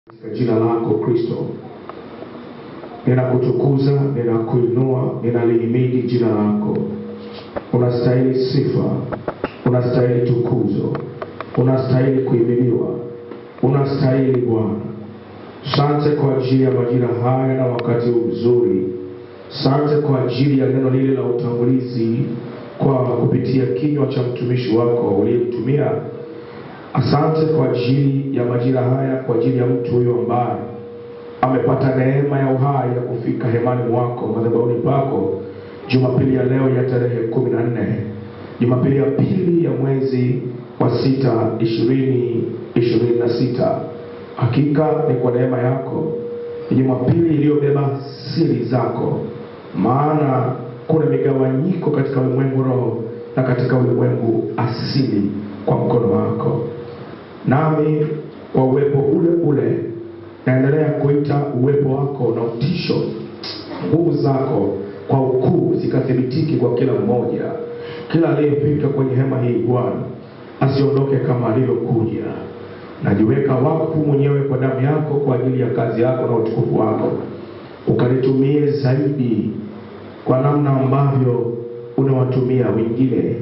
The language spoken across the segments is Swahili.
Katika jina lako Kristo, ninakutukuza, ninakuinua, ninalihimidi jina lako. Unastahili sifa, unastahili tukuzo, unastahili kuhimidiwa, unastahili Bwana. Asante kwa ajili ya majira haya na wakati mzuri. Asante kwa ajili ya neno lile la utangulizi kwa kupitia kinywa cha mtumishi wako uliyemtumia. Asante kwa ajili ya majira haya, kwa ajili ya mtu huyo ambaye amepata neema ya uhai ya kufika hemani mwako, madhabahuni pako Jumapili ya leo ya tarehe 14, Jumapili ya pili ya mwezi wa 6 2026. Hakika ni kwa neema yako, ni Jumapili iliyobeba siri zako, maana kuna migawanyiko katika ulimwengu roho na katika ulimwengu asili kwa mkono wako. Nami kwa uwepo ule ule naendelea kuita uwepo wako na utisho, nguvu zako kwa ukuu zikathibitiki kwa kila mmoja. Kila aliyefika kwenye hema hii Bwana asiondoke kama alivyokuja. Najiweka wakfu mwenyewe kwa damu yako kwa ajili ya kazi yako na utukufu wako. Ukanitumie zaidi kwa namna ambavyo unawatumia wengine.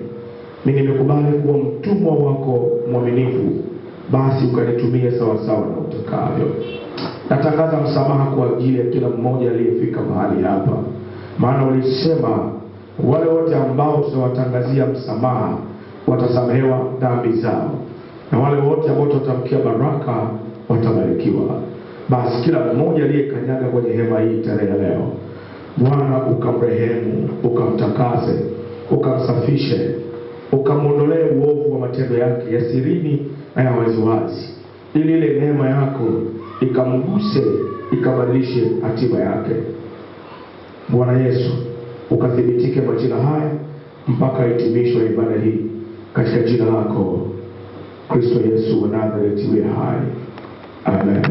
Mimi nimekubali kuwa mtumwa wako mwaminifu, basi ukanitumie sawa sawa na utakavyo. Natangaza msamaha kwa ajili ya kila mmoja aliyefika mahali hapa, maana ulisema wale wote ambao tutawatangazia msamaha watasamehewa dhambi zao, na wale wote ambao tutamkia baraka watabarikiwa. Basi kila mmoja aliyekanyaga kwenye hema hii tarehe leo, Bwana ukamrehemu, ukamtakase, ukamsafishe, ukamondolee uovu wa matendo yake ya sirini na ya waziwazi, ili ile neema yako ikamguse, ikabadilishe hatima yake. Bwana Yesu, ukathibitike majina haya mpaka hitimishwe ibada hii, katika jina lako Kristo Yesu wa Nazareti aliye hai. Amen.